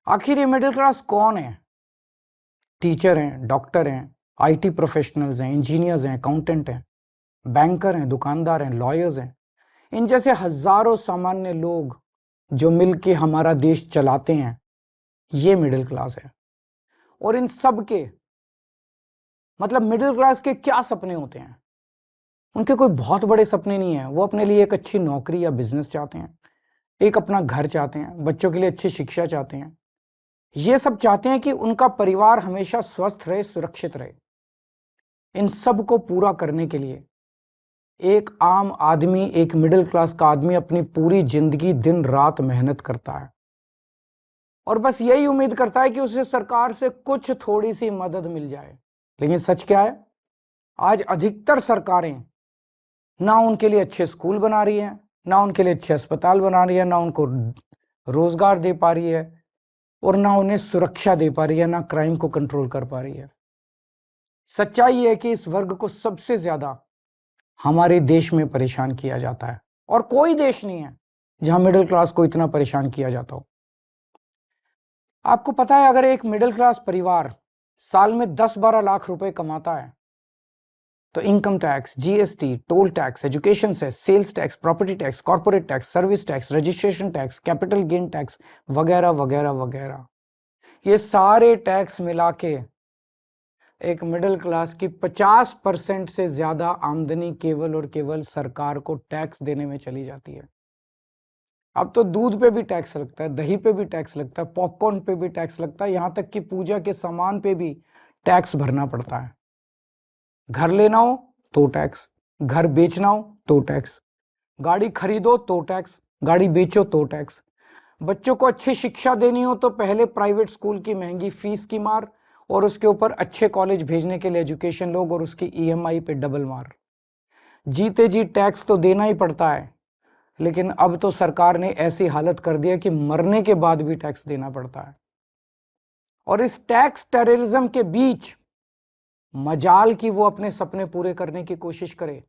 आखिर ये middle class कौन है? टीचर हैं, डॉक्टर हैं, आईटी प्रोफेशनल्स हैं, इंजीनियर्स हैं, अकाउंटेंट हैं, बैंकर हैं, दुकानदार हैं, लॉयर्स हैं। इन जैसे हजारों सामान्य लोग जो मिलके हमारा देश चलाते हैं, ये मिडिल क्लास है। और इन सब के मतलब मिडिल क्लास के क्या सपने होते हैं? उनके कोई बहुत बड़े सपने नहीं है। वो अपने लिए एक अच्छी नौकरी या बिजनेस चाहते हैं, एक अपना घर चाहते हैं, बच्चों के लिए अच्छी शिक्षा चाहते हैं। ये सब चाहते हैं कि उनका परिवार हमेशा स्वस्थ रहे, सुरक्षित रहे। इन सब को पूरा करने के लिए एक आम आदमी, एक मिडिल क्लास का आदमी अपनी पूरी जिंदगी दिन रात मेहनत करता है और बस यही उम्मीद करता है कि उसे सरकार से कुछ थोड़ी सी मदद मिल जाए। लेकिन सच क्या है? आज अधिकतर सरकारें ना उनके लिए अच्छे स्कूल बना रही हैं, ना उनके लिए अच्छे अस्पताल बना रही है, ना उनको रोजगार दे पा रही है और ना उन्हें सुरक्षा दे पा रही है, ना क्राइम को कंट्रोल कर पा रही है। सच्चाई है कि इस वर्ग को सबसे ज्यादा हमारे देश में परेशान किया जाता है और कोई देश नहीं है जहां मिडिल क्लास को इतना परेशान किया जाता हो। आपको पता है, अगर एक मिडिल क्लास परिवार साल में 10-12 लाख रुपए कमाता है तो income tax, GST, toll tax, education cess, sales tax, property tax, corporate tax, service tax, registration tax, capital gain tax वगैरह वगैरह वगैरह, ये सारे टैक्स मिला के एक मिडिल क्लास की 50% से ज्यादा आमदनी केवल और केवल सरकार को टैक्स देने में चली जाती है। अब तो दूध पे भी टैक्स लगता है, दही पे भी टैक्स लगता है, पॉपकॉर्न पे भी टैक्स लगता है, यहां तक कि पूजा के सामान पे भी टैक्स भरना पड़ता है। घर लेना हो तो टैक्स, घर बेचना हो तो टैक्स, गाड़ी खरीदो तो टैक्स, गाड़ी बेचो तो टैक्स, बच्चों को अच्छी शिक्षा देनी हो तो पहले प्राइवेट स्कूल की महंगी फीस की मार और उसके ऊपर अच्छे कॉलेज भेजने के लिए एजुकेशन लोग और उसकी ईएमआई पे डबल मार। जीते जी टैक्स तो देना ही पड़ता है, लेकिन अब तो सरकार ने ऐसी हालत कर दी है कि मरने के बाद भी टैक्स देना पड़ता है। और इस टैक्स टेररिज्म के बीच मजाल की वो अपने सपने पूरे करने की कोशिश करे